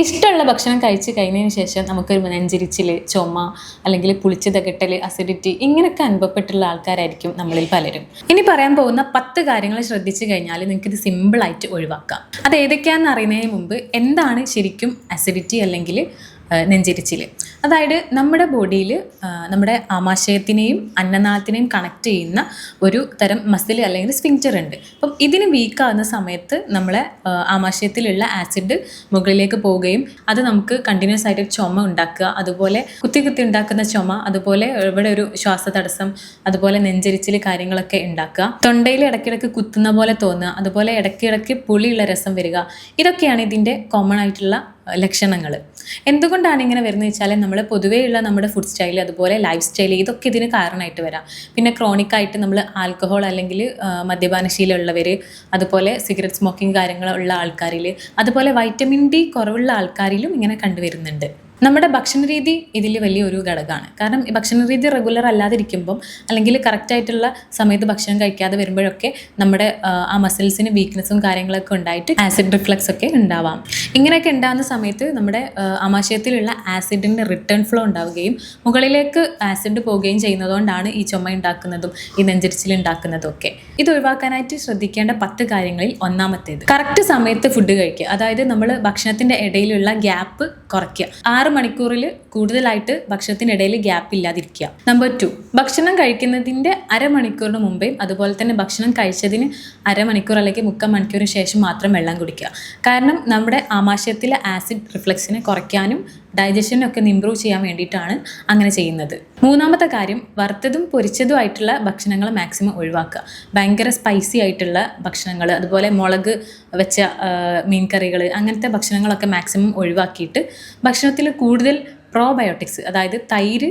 ഇഷ്ടമുള്ള ഭക്ഷണം കഴിച്ച് കഴിഞ്ഞതിന് ശേഷം നമുക്കൊരു നെഞ്ചിരിച്ചിൽ, ചുമ, അല്ലെങ്കിൽ പുളിച്ച് തകട്ടൽ, അസിഡിറ്റി ഇങ്ങനെയൊക്കെ അനുഭവപ്പെട്ടുള്ള ആൾക്കാരായിരിക്കും നമ്മളിൽ പലരും. ഇനി പറയാൻ പോകുന്ന 10 കാര്യങ്ങൾ ശ്രദ്ധിച്ചു കഴിഞ്ഞാൽ നിങ്ങൾക്കിത് സിമ്പിളായിട്ട് ഒഴിവാക്കാം. അത് ഏതൊക്കെയാണെന്ന് അറിയുന്നതിന് മുമ്പ് എന്താണ് ശരിക്കും അസിഡിറ്റി അല്ലെങ്കിൽ നെഞ്ചിരിച്ചിൽ? അതായത് നമ്മുടെ ബോഡിയിൽ നമ്മുടെ ആമാശയത്തിനെയും അന്നനാളത്തിനെയും കണക്ട് ചെയ്യുന്ന ഒരു തരം മസിൽ അല്ലെങ്കിൽ സ്ഫിങ്ക്റ്റർ ഉണ്ട്. അപ്പം ഇതിന് വീക്കാവുന്ന സമയത്ത് നമ്മളെ ആമാശയത്തിലുള്ള ആസിഡ് മുകളിലേക്ക് പോവുകയും അത് നമുക്ക് കണ്ടിന്യൂസ് ആയിട്ട് ചുമ ഉണ്ടാക്കുക, അതുപോലെ കുത്തി കുത്തി ഉണ്ടാക്കുന്ന ചുമ, അതുപോലെ ഇവിടെ ഒരു ശ്വാസതടസ്സം, അതുപോലെ നെഞ്ചരിച്ചിൽ കാര്യങ്ങളൊക്കെ ഉണ്ടാക്കുക, തൊണ്ടയിൽ ഇടയ്ക്കിടയ്ക്ക് കുത്തുന്ന പോലെ തോന്നുക, അതുപോലെ ഇടയ്ക്കിടയ്ക്ക് പുളിയുള്ള രസം വരിക. ഇതൊക്കെയാണ് ഇതിൻ്റെ കോമൺ ആയിട്ടുള്ള ലക്ഷണങ്ങൾ. എന്തുകൊണ്ടാണ് ഇങ്ങനെ വരുന്നത് വെച്ചാൽ നമ്മൾ പൊതുവെയുള്ള നമ്മുടെ ഫുഡ് സ്റ്റൈൽ, അതുപോലെ ലൈഫ് സ്റ്റൈൽ, ഇതൊക്കെ ഇതിന് കാരണമായിട്ട് വരാം. പിന്നെ ക്രോണിക്കായിട്ട് നമ്മൾ ആൽക്കഹോൾ അല്ലെങ്കിൽ മദ്യപാനശീലമുള്ളവർ, അതുപോലെ സിഗരറ്റ് സ്മോക്കിംഗ് കാര്യങ്ങളുള്ള ആൾക്കാരിൽ, അതുപോലെ വൈറ്റമിൻ ഡി കുറവുള്ള ആൾക്കാരിലും ഇങ്ങനെ കണ്ടുവരുന്നുണ്ട്. നമ്മുടെ ഭക്ഷണരീതി ഇതിൽ വലിയൊരു ഘടകമാണ്. കാരണം ഈ ഭക്ഷണരീതി റെഗുലർ അല്ലാതിരിക്കുമ്പം അല്ലെങ്കിൽ കറക്റ്റായിട്ടുള്ള സമയത്ത് ഭക്ഷണം കഴിക്കാതെ വരുമ്പോഴൊക്കെ നമ്മുടെ ആ മസിൽസിന് വീക്ക്നെസ്സും കാര്യങ്ങളൊക്കെ ഉണ്ടായിട്ട് ആസിഡ് റിഫ്ലക്സ് ഒക്കെ ഉണ്ടാവാം. ഇങ്ങനെയൊക്കെ ഉണ്ടാകുന്ന സമയത്ത് നമ്മുടെ ആമാശയത്തിലുള്ള ആസിഡിൻ്റെ റിട്ടേൺ ഫ്ലോ ഉണ്ടാവുകയും മുകളിലേക്ക് ആസിഡ് പോവുകയും ചെയ്യുന്നതുകൊണ്ടാണ് ഈ ചുമ ഉണ്ടാക്കുന്നതും ഈ നെഞ്ചരിച്ചിൽ ഉണ്ടാക്കുന്നതും ഒക്കെ. ഇത് ഒഴിവാക്കാനായിട്ട് ശ്രദ്ധിക്കേണ്ട 10 കാര്യങ്ങളിൽ ഒന്നാമത്തേത്, കറക്റ്റ് സമയത്ത് ഫുഡ് കഴിക്കുക. അതായത് നമ്മൾ ഭക്ഷണത്തിൻ്റെ ഇടയിലുള്ള ഗ്യാപ്പ് കുറയ്ക്കുക. 6 മണിക്കൂറിൽ കൂടുതലായിട്ട് ഭക്ഷണത്തിനിടയിൽ ഗ്യാപ്പ് ഇല്ലാതിരിക്കുക. നമ്പർ 2, ഭക്ഷണം കഴിക്കുന്നതിൻ്റെ അരമണിക്കൂറിന് മുമ്പേയും അതുപോലെ തന്നെ ഭക്ഷണം കഴിച്ചതിന് അരമണിക്കൂർ അല്ലെങ്കിൽ 3/4 മണിക്കൂറിന് ശേഷം മാത്രം വെള്ളം കുടിക്കുക. കാരണം നമ്മുടെ ആമാശയത്തിലെ ആസിഡ് റിഫ്ലക്സിനെ കുറയ്ക്കാനും ഡൈജഷനൊക്കെ ഇംപ്രൂവ് ചെയ്യാൻ വേണ്ടിയിട്ടാണ് അങ്ങനെ ചെയ്യുന്നത്. മൂന്നാമത്തെ കാര്യം, വറുത്തതും പൊരിച്ചതും ആയിട്ടുള്ള ഭക്ഷണങ്ങൾ മാക്സിമം ഒഴിവാക്കുക. ഭയങ്കര സ്പൈസി ആയിട്ടുള്ള ഭക്ഷണങ്ങൾ, അതുപോലെ മുളക് വെച്ച മീൻ കറികൾ, അങ്ങനത്തെ ഭക്ഷണങ്ങളൊക്കെ മാക്സിമം ഒഴിവാക്കിയിട്ട് ഭക്ഷണത്തിൽ കൂടുതൽ പ്രോബയോട്ടിക്സ്, അതായത് തൈര്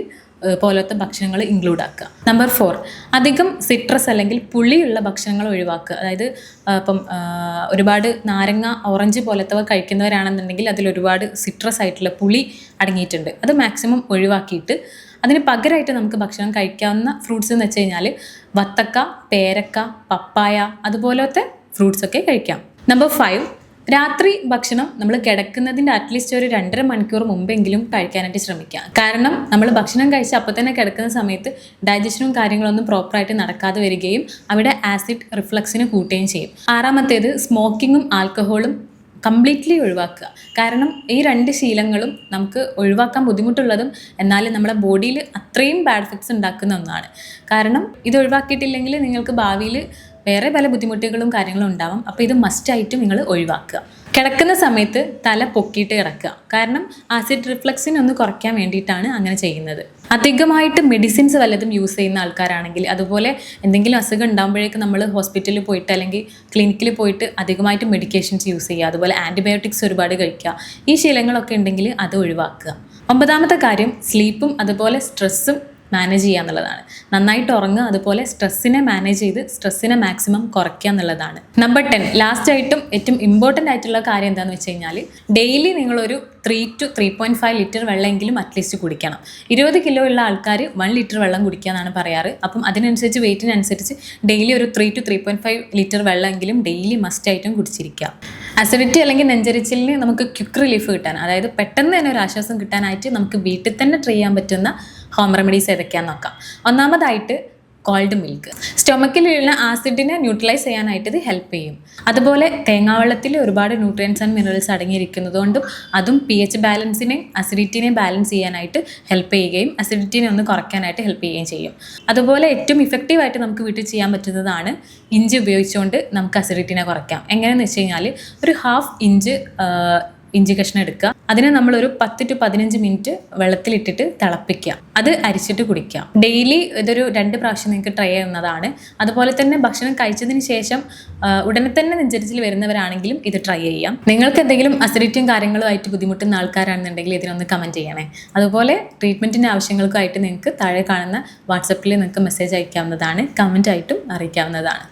പോലത്തെ ഭക്ഷണങ്ങൾ ഇൻക്ലൂഡ് ആക്കുക. നമ്പർ 4, അധികം സിട്രസ് അല്ലെങ്കിൽ പുളിയുള്ള ഭക്ഷണങ്ങൾ ഒഴിവാക്കുക. അതായത് ഇപ്പം ഒരുപാട് നാരങ്ങ, ഓറഞ്ച് പോലത്തവ കഴിക്കുന്നവരാണെന്നുണ്ടെങ്കിൽ അതിൽ ഒരുപാട് സിട്രസ് ആയിട്ടുള്ള പുളി അടങ്ങിയിട്ടുണ്ട്. അത് മാക്സിമം ഒഴിവാക്കിയിട്ട് അതിന് പകരമായിട്ട് നമുക്ക് ഭക്ഷണം കഴിക്കാവുന്ന ഫ്രൂട്ട്സ് എന്ന് വെച്ച് കഴിഞ്ഞാൽ വത്തക്ക, പേരക്ക, പപ്പായ അതുപോലത്തെ ഫ്രൂട്ട്സൊക്കെ കഴിക്കാം. നമ്പർ 5, രാത്രി ഭക്ഷണം നമ്മൾ കിടക്കുന്നതിൻ്റെ അറ്റ്ലീസ്റ്റ് ഒരു 2.5 മണിക്കൂർ മുമ്പെങ്കിലും കഴിക്കാനായിട്ട് ശ്രമിക്കുക. കാരണം നമ്മൾ ഭക്ഷണം കഴിച്ച് അപ്പോൾ തന്നെ കിടക്കുന്ന സമയത്ത് ഡൈജഷനും കാര്യങ്ങളൊന്നും പ്രോപ്പറായിട്ട് നടക്കാതെ വരികയും അവിടെ ആസിഡ് റിഫ്ലക്സിന് കൂട്ടുകയും ചെയ്യും. 6ാമത്തേത്, സ്മോക്കിങ്ങും ആൽക്കഹോളും കംപ്ലീറ്റ്ലി ഒഴിവാക്കുക. കാരണം ഈ 2 ശീലങ്ങളും നമുക്ക് ഒഴിവാക്കാൻ ബുദ്ധിമുട്ടുള്ളതും എന്നാലും നമ്മുടെ ബോഡിയിൽ അത്രയും ബാഡ് എഫക്ട്സ് ഉണ്ടാക്കുന്ന ഒന്നാണ്. കാരണം ഇത് ഒഴിവാക്കിയിട്ടില്ലെങ്കിൽ നിങ്ങൾക്ക് ഭാവിയിൽ വേറെ പല ബുദ്ധിമുട്ടുകളും കാര്യങ്ങളും ഉണ്ടാവും. അപ്പോൾ ഇത് മസ്റ്റായിട്ടും നിങ്ങൾ ഒഴിവാക്കുക. കിടക്കുന്ന സമയത്ത് തല പൊക്കിയിട്ട് കിടക്കുക. കാരണം ആസിഡ് റിഫ്ലക്സിനെ ഒന്ന് കുറയ്ക്കാൻ വേണ്ടിയിട്ടാണ് അങ്ങനെ ചെയ്യുന്നത്. അധികമായിട്ട് മെഡിസിൻസ് വല്ലതും യൂസ് ചെയ്യുന്ന ആൾക്കാരാണെങ്കിൽ, അതുപോലെ എന്തെങ്കിലും അസുഖം ഉണ്ടാകുമ്പോഴേക്കും നമ്മൾ ഹോസ്പിറ്റലിൽ പോയിട്ട് അല്ലെങ്കിൽ ക്ലിനിക്കിൽ പോയിട്ട് അധികമായിട്ട് മെഡിക്കേഷൻസ് യൂസ് ചെയ്യുക, അതുപോലെ ആൻറ്റിബയോട്ടിക്സ് ഒരുപാട് കഴിക്കുക, ഈ ശീലങ്ങളൊക്കെ ഉണ്ടെങ്കിൽ അത് ഒഴിവാക്കുക. 9ാമത്തെ കാര്യം, സ്ലീപ്പും അതുപോലെ സ്ട്രെസ്സും മാനേജ് ചെയ്യുക എന്നുള്ളതാണ്. നന്നായിട്ട് ഉറങ്ങുക, അതുപോലെ സ്ട്രെസ്സിനെ മാനേജ് ചെയ്ത് സ്ട്രെസ്സിനെ മാക്സിമം കുറയ്ക്കുക എന്നുള്ളതാണ്. നമ്പർ 10, ലാസ്റ്റായിട്ടും ഏറ്റവും ഇമ്പോർട്ടൻ്റ് ആയിട്ടുള്ള കാര്യം എന്താണെന്ന് വെച്ച് കഴിഞ്ഞാൽ ഡെയിലി നിങ്ങളൊരു 3 to 3.5 ലിറ്റർ വെള്ളമെങ്കിലും അറ്റ്ലീസ്റ്റ് കുടിക്കണം. 20 കിലോ ഉള്ള ആൾക്കാർ 1 ലിറ്റർ വെള്ളം കുടിക്കുക എന്നാണ് പറയാറ്. അപ്പം അതിനനുസരിച്ച് വെയിറ്റിനനുസരിച്ച് ഡെയിലി ഒരു 3 to 3.5 ലിറ്റർ വെള്ളമെങ്കിലും ഡെയിലി മസ്റ്റായിട്ടും കുടിച്ചിരിക്കുക. അസിഡിറ്റി അല്ലെങ്കിൽ നെഞ്ചരിച്ചിലിന് നമുക്ക് ക്വിക്ക് റിലീഫ് കിട്ടാൻ, അതായത് പെട്ടെന്ന് തന്നെ ഒരു ആശ്വാസം കിട്ടാനായിട്ട് നമുക്ക് വീട്ടിൽ തന്നെ ട്രൈ ചെയ്യാൻ പറ്റുന്ന ഹോം റെമഡീസ് ഏതൊക്കെയാണെന്ന് നോക്കാം. ഒന്നാമതായിട്ട് കോൾഡ് മിൽക്ക്. സ്റ്റൊമക്കിലുള്ള ആസിഡിനെ ന്യൂട്രലൈസ് ചെയ്യാനായിട്ട് ഇത് ഹെൽപ്പ് ചെയ്യും. അതുപോലെ തേങ്ങാവെള്ളത്തിൽ ഒരുപാട് ന്യൂട്രിയൻസ് ആൻഡ് മിനറൽസ് അടങ്ങിയിരിക്കുന്നതുകൊണ്ടും അതും pH ബാലൻസിനെയും അസിഡിറ്റിനെയും ബാലൻസ് ചെയ്യാനായിട്ട് ഹെൽപ്പ് ചെയ്യുകയും അസിഡിറ്റിനെ ഒന്ന് കുറയ്ക്കാനായിട്ട് ഹെൽപ്പ് ചെയ്യുകയും ചെയ്യും. അതുപോലെ ഏറ്റവും ഇഫക്റ്റീവായിട്ട് നമുക്ക് വീട്ടിൽ ചെയ്യാൻ പറ്റുന്നതാണ് ഇഞ്ചി ഉപയോഗിച്ചുകൊണ്ട് നമുക്ക് അസിഡിറ്റിനെ കുറയ്ക്കാം. എങ്ങനെയെന്ന് വെച്ച് കഴിഞ്ഞാൽ ഒരു 1/2 ഇഞ്ചി കഷ്ണം എടുക്കുക. അതിനെ നമ്മളൊരു 10 to 15 മിനിറ്റ് വെള്ളത്തിലിട്ടിട്ട് തിളപ്പിക്കുക. അത് അരിച്ചിട്ട് കുടിക്കുക. ഡെയിലി ഇതൊരു 2 പ്രാവശ്യം നിങ്ങൾക്ക് ട്രൈ ചെയ്യുന്നതാണ്. അതുപോലെ തന്നെ ഭക്ഷണം കഴിച്ചതിന് ശേഷം ഉടനെ തന്നെ നെഞ്ചരിച്ചിൽ വരുന്നവരാണെങ്കിലും ഇത് ട്രൈ ചെയ്യാം. നിങ്ങൾക്ക് എന്തെങ്കിലും അസിഡിറ്റിയും കാര്യങ്ങളുമായിട്ട് ബുദ്ധിമുട്ടുന്ന ആൾക്കാരാണെന്നുണ്ടെങ്കിൽ ഇതിനൊന്ന് കമൻറ്റ് ചെയ്യണേ. അതുപോലെ ട്രീറ്റ്മെൻറ്റിൻ്റെ ആവശ്യങ്ങൾക്കായിട്ട് നിങ്ങൾക്ക് താഴെ കാണുന്ന വാട്സപ്പിൽ നിങ്ങൾക്ക് മെസ്സേജ് അയക്കാവുന്നതാണ്, കമൻറ്റായിട്ടും അറിയിക്കാവുന്നതാണ്.